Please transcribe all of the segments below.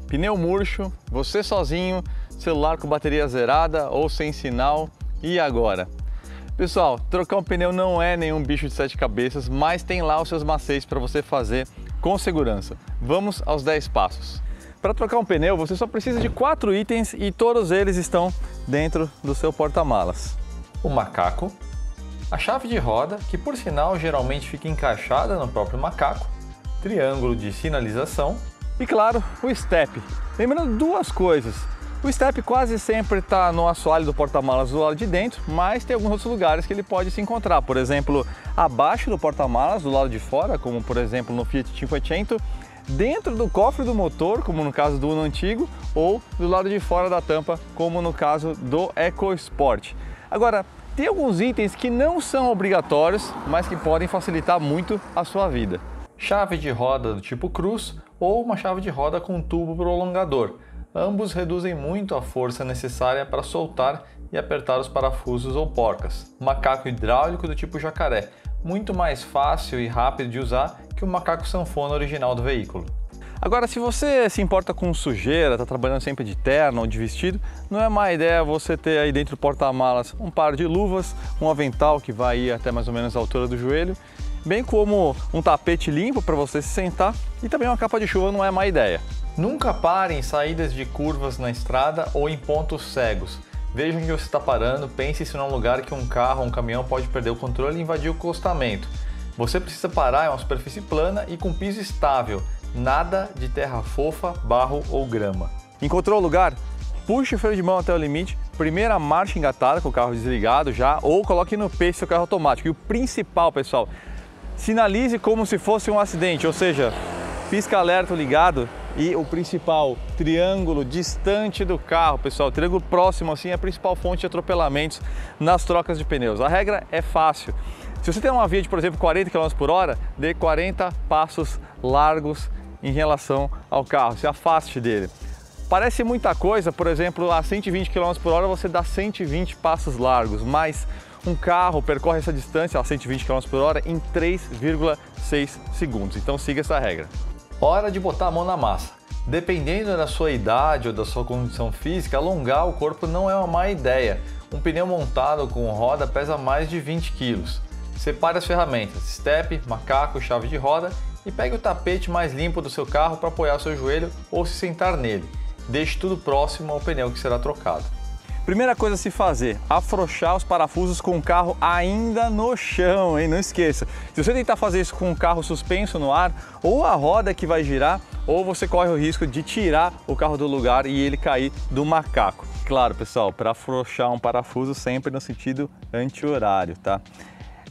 Pneu murcho, você sozinho, celular com bateria zerada ou sem sinal, e agora? Pessoal, trocar um pneu não é nenhum bicho de 7 cabeças, mas tem lá os seus macetes para você fazer com segurança. Vamos aos 10 passos. Para trocar um pneu, você só precisa de 4 itens e todos eles estão dentro do seu porta-malas. O macaco, a chave de roda, que por sinal geralmente fica encaixada no próprio macaco, triângulo de sinalização e, claro, o step. Lembrando duas coisas. O step quase sempre está no assoalho do porta-malas do lado de dentro, mas tem alguns outros lugares que ele pode se encontrar. Por exemplo, abaixo do porta-malas, do lado de fora, como por exemplo no Fiat 500, dentro do cofre do motor, como no caso do Uno antigo, ou do lado de fora da tampa, como no caso do EcoSport. Agora, tem alguns itens que não são obrigatórios, mas que podem facilitar muito a sua vida. Chave de roda do tipo cruz ou uma chave de roda com tubo prolongador. Ambos reduzem muito a força necessária para soltar e apertar os parafusos ou porcas. Macaco hidráulico do tipo jacaré, muito mais fácil e rápido de usar que o macaco sanfona original do veículo. Agora, se você se importa com sujeira, está trabalhando sempre de terno ou de vestido, não é má ideia você ter aí dentro do porta-malas um par de luvas, um avental que vai ir até mais ou menos a altura do joelho, bem como um tapete limpo para você se sentar e também uma capa de chuva não é má ideia. Nunca pare em saídas de curvas na estrada ou em pontos cegos. Veja onde você está parando, pense se não é um lugar que um carro ou um caminhão pode perder o controle e invadir o acostamento. Você precisa parar em uma superfície plana e com piso estável, nada de terra fofa, barro ou grama. Encontrou o lugar? Puxe o freio de mão até o limite, primeira marcha engatada com o carro desligado já, ou coloque no pace seu carro automático. E o principal, pessoal, sinalize como se fosse um acidente, ou seja, pisca-alerta ligado e o principal, triângulo distante do carro, pessoal. Triângulo próximo assim é a principal fonte de atropelamentos nas trocas de pneus. A regra é fácil. Se você tem uma via de, por exemplo, 40 km por hora, dê 40 passos largos em relação ao carro, se afaste dele. Parece muita coisa, por exemplo, a 120 km por hora você dá 120 passos largos, mas um carro percorre essa distância a 120 km por hora em 3,6 segundos. Então siga essa regra. Hora de botar a mão na massa. Dependendo da sua idade ou da sua condição física, alongar o corpo não é uma má ideia. Um pneu montado com roda pesa mais de 20 kg. Separe as ferramentas, step, macaco, chave de roda e pegue o tapete mais limpo do seu carro para apoiar seu joelho ou se sentar nele. Deixe tudo próximo ao pneu que será trocado. Primeira coisa a se fazer, afrouxar os parafusos com o carro ainda no chão, hein? Não esqueça. Se você tentar fazer isso com o carro suspenso no ar, ou a roda que vai girar, ou você corre o risco de tirar o carro do lugar e ele cair do macaco. Claro, pessoal, para afrouxar um parafuso sempre no sentido anti-horário, tá?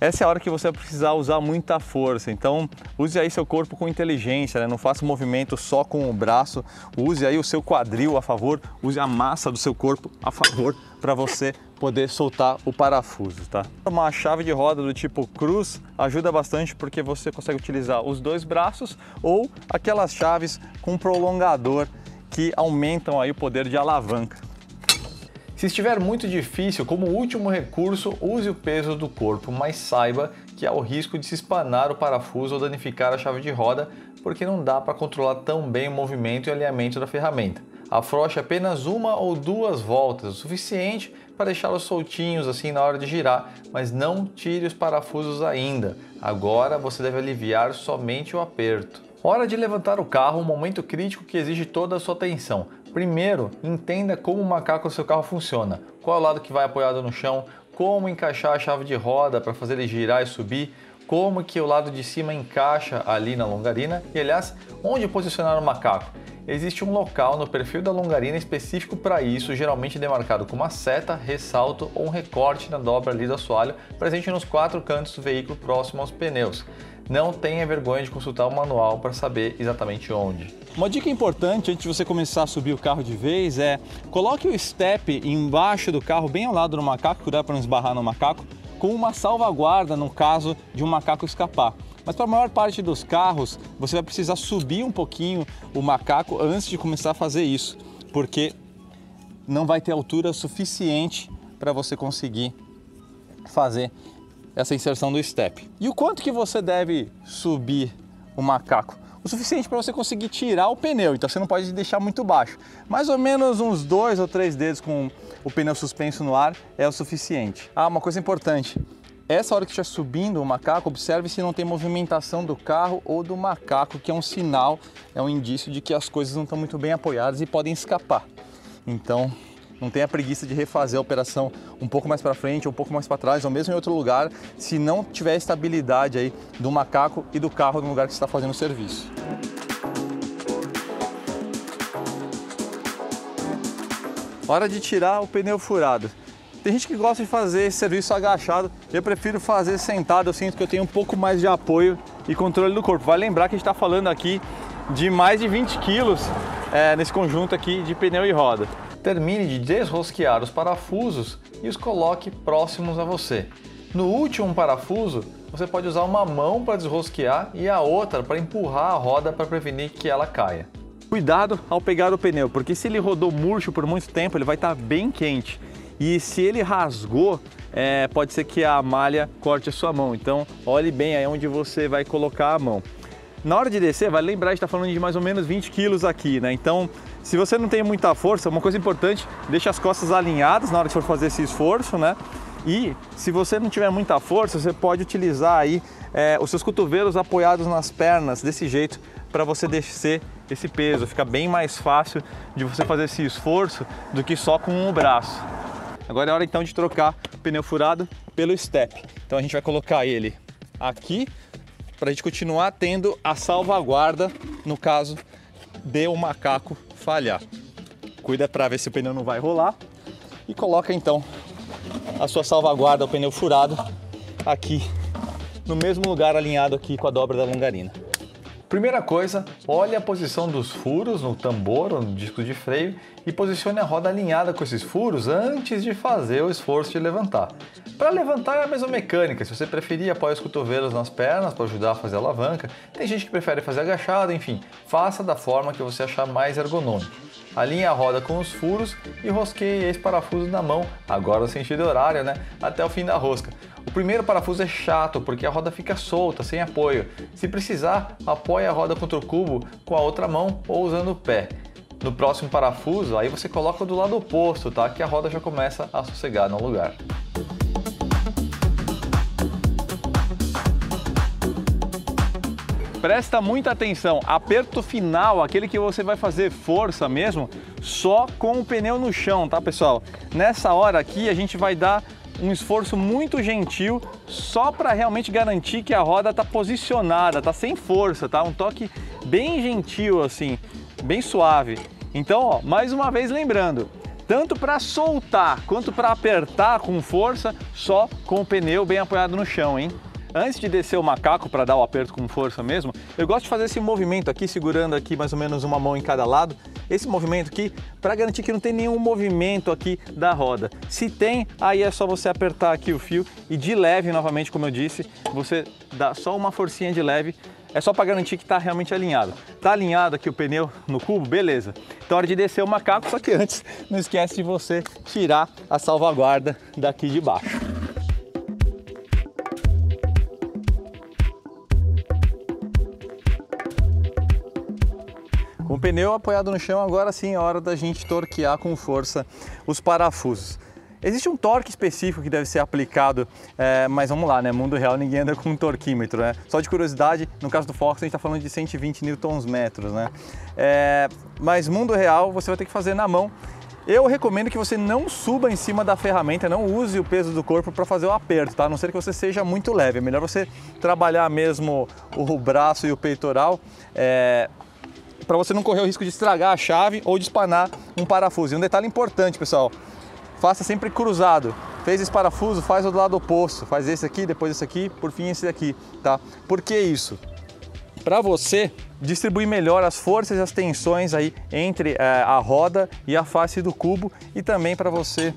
Essa é a hora que você vai precisar usar muita força, então use aí seu corpo com inteligência, né? Não faça movimento só com o braço, use aí o seu quadril a favor, use a massa do seu corpo a favor para você poder soltar o parafuso, tá? Uma chave de roda do tipo cruz ajuda bastante porque você consegue utilizar os dois braços ou aquelas chaves com prolongador que aumentam aí o poder de alavanca. Se estiver muito difícil, como último recurso, use o peso do corpo, mas saiba que há o risco de se espanar o parafuso ou danificar a chave de roda, porque não dá para controlar tão bem o movimento e alinhamento da ferramenta. Afrouxe apenas uma ou duas voltas, o suficiente para deixá-los soltinhos assim na hora de girar, mas não tire os parafusos ainda. Agora você deve aliviar somente o aperto. Hora de levantar o carro, um momento crítico que exige toda a sua atenção. Primeiro, entenda como o macaco do seu carro funciona, qual é o lado que vai apoiado no chão, como encaixar a chave de roda para fazer ele girar e subir, como que o lado de cima encaixa ali na longarina e, aliás, onde posicionar o macaco. Existe um local no perfil da longarina específico para isso, geralmente demarcado com uma seta, ressalto ou um recorte na dobra ali do assoalho, presente nos 4 cantos do veículo próximo aos pneus. Não tenha vergonha de consultar o manual para saber exatamente onde. Uma dica importante antes de você começar a subir o carro de vez é coloque o step embaixo do carro, bem ao lado do macaco, cuidado para não esbarrar no macaco, com uma salvaguarda no caso de um macaco escapar. Mas para a maior parte dos carros, você vai precisar subir um pouquinho o macaco antes de começar a fazer isso, porque não vai ter altura suficiente para você conseguir fazer essa inserção do step. E o quanto que você deve subir o macaco? O suficiente para você conseguir tirar o pneu, então você não pode deixar muito baixo. Mais ou menos uns 2 ou 3 dedos com o pneu suspenso no ar é o suficiente. Ah, uma coisa importante, essa hora que estiver subindo o macaco, observe se não tem movimentação do carro ou do macaco, que é um sinal, é um indício de que as coisas não estão muito bem apoiadas e podem escapar. Então, não tenha preguiça de refazer a operação um pouco mais para frente, ou um pouco mais para trás, ou mesmo em outro lugar, se não tiver estabilidade aí do macaco e do carro no lugar que você está fazendo o serviço. Hora de tirar o pneu furado. Tem gente que gosta de fazer esse serviço agachado, eu prefiro fazer sentado, eu sinto que eu tenho um pouco mais de apoio e controle do corpo. Vale lembrar que a gente está falando aqui de mais de 20 quilos nesse conjunto aqui de pneu e roda. Termine de desrosquear os parafusos e os coloque próximos a você. No último parafuso, você pode usar uma mão para desrosquear e a outra para empurrar a roda para prevenir que ela caia. Cuidado ao pegar o pneu, porque se ele rodou murcho por muito tempo, ele vai estar bem quente. E se ele rasgou, pode ser que a malha corte a sua mão. Então, olhe bem aí onde você vai colocar a mão. Na hora de descer, vale lembrar que a gente está falando de mais ou menos 20 quilos aqui, né? Então, se você não tem muita força, uma coisa importante, deixa as costas alinhadas na hora que for fazer esse esforço, né? E se você não tiver muita força, você pode utilizar aí os seus cotovelos apoiados nas pernas, desse jeito, para você descer esse peso. Fica bem mais fácil de você fazer esse esforço do que só com o braço. Agora é hora então de trocar o pneu furado pelo step. Então a gente vai colocar ele aqui, para a gente continuar tendo a salvaguarda no caso de o macaco falhar. Cuida para ver se o pneu não vai rolar e coloca então a sua salvaguarda, o pneu furado, aqui no mesmo lugar, alinhado aqui com a dobra da longarina. Primeira coisa, olhe a posição dos furos no tambor ou no disco de freio e posicione a roda alinhada com esses furos antes de fazer o esforço de levantar. Para levantar é a mesma mecânica, se você preferir, apoie os cotovelos nas pernas para ajudar a fazer a alavanca. Tem gente que prefere fazer agachado, enfim, faça da forma que você achar mais ergonômico. Alinhe a roda com os furos e rosqueie esse parafuso na mão, agora no sentido horário, né? Até o fim da rosca. O primeiro parafuso é chato porque a roda fica solta, sem apoio. Se precisar, apoie a roda contra o cubo com a outra mão ou usando o pé. No próximo parafuso, aí você coloca do lado oposto, tá? Que a roda já começa a sossegar no lugar. Presta muita atenção, aperto final, aquele que você vai fazer força mesmo, só com o pneu no chão, tá pessoal? Nessa hora aqui a gente vai dar um esforço muito gentil, só para realmente garantir que a roda está posicionada, tá sem força, tá? Um toque bem gentil assim, bem suave. Então, ó, mais uma vez lembrando, tanto para soltar quanto para apertar com força, só com o pneu bem apoiado no chão, hein? Antes de descer o macaco para dar o aperto com força mesmo, eu gosto de fazer esse movimento aqui, segurando aqui mais ou menos uma mão em cada lado. Esse movimento aqui, para garantir que não tem nenhum movimento aqui da roda. Se tem, aí é só você apertar aqui o fio e de leve, novamente, como eu disse, você dá só uma forcinha de leve. É só para garantir que está realmente alinhado. Está alinhado aqui o pneu no cubo? Beleza. Então é hora de descer o macaco, só que antes não esquece de você tirar a salvaguarda daqui de baixo. Com o pneu apoiado no chão, agora sim é hora da gente torquear com força os parafusos. Existe um torque específico que deve ser aplicado, mas vamos lá, né? Mundo real ninguém anda com um torquímetro, né? Só de curiosidade, no caso do Fox a gente está falando de 120 Nm, né? Mas mundo real você vai ter que fazer na mão. Eu recomendo que você não suba em cima da ferramenta, não use o peso do corpo para fazer o aperto, tá? A não ser que você seja muito leve. É melhor você trabalhar mesmo o braço e o peitoral, para você não correr o risco de estragar a chave ou de espanar um parafuso. E um detalhe importante, pessoal, faça sempre cruzado. Fez esse parafuso, faz o do lado oposto. Faz esse aqui, depois esse aqui, por fim esse aqui, tá? Por que isso? Para você distribuir melhor as forças e as tensões aí entre a roda e a face do cubo, e também para você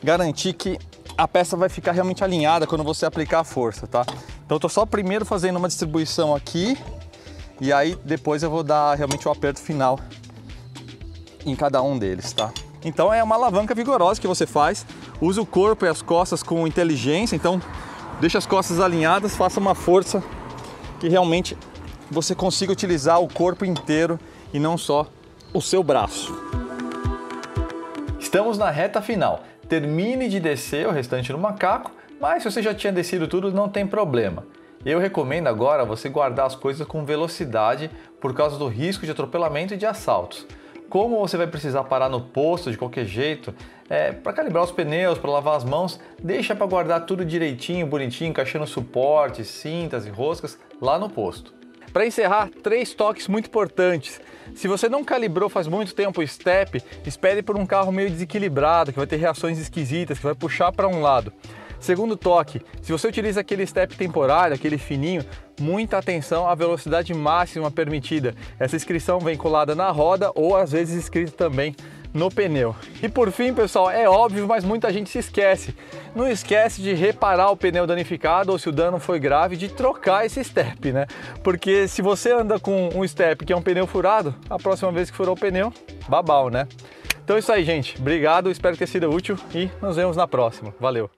garantir que a peça vai ficar realmente alinhada quando você aplicar a força, tá? Então eu tô só primeiro fazendo uma distribuição aqui, e aí depois eu vou dar realmente o aperto final em cada um deles, tá? Então é uma alavanca vigorosa que você faz, usa o corpo e as costas com inteligência, então deixa as costas alinhadas, faça uma força que realmente você consiga utilizar o corpo inteiro e não só o seu braço. Estamos na reta final. Termine de descer o restante no macaco, mas se você já tinha descido tudo, não tem problema. Eu recomendo agora você guardar as coisas com velocidade por causa do risco de atropelamento e de assaltos. Como você vai precisar parar no posto de qualquer jeito, para calibrar os pneus, para lavar as mãos, deixa para guardar tudo direitinho, bonitinho, encaixando suportes, cintas e roscas lá no posto. Para encerrar, 3 toques muito importantes. Se você não calibrou faz muito tempo o step, espere por um carro meio desequilibrado, que vai ter reações esquisitas, que vai puxar para um lado. Segundo toque, se você utiliza aquele step temporário, aquele fininho, muita atenção à velocidade máxima permitida. Essa inscrição vem colada na roda ou às vezes escrita também no pneu. E por fim, pessoal, é óbvio, mas muita gente se esquece. Não esquece de reparar o pneu danificado ou se o dano foi grave, de trocar esse step, né? Porque se você anda com um step que é um pneu furado, a próxima vez que furar o pneu, babau, né? Então é isso aí, gente. Obrigado, espero ter sido útil e nos vemos na próxima. Valeu!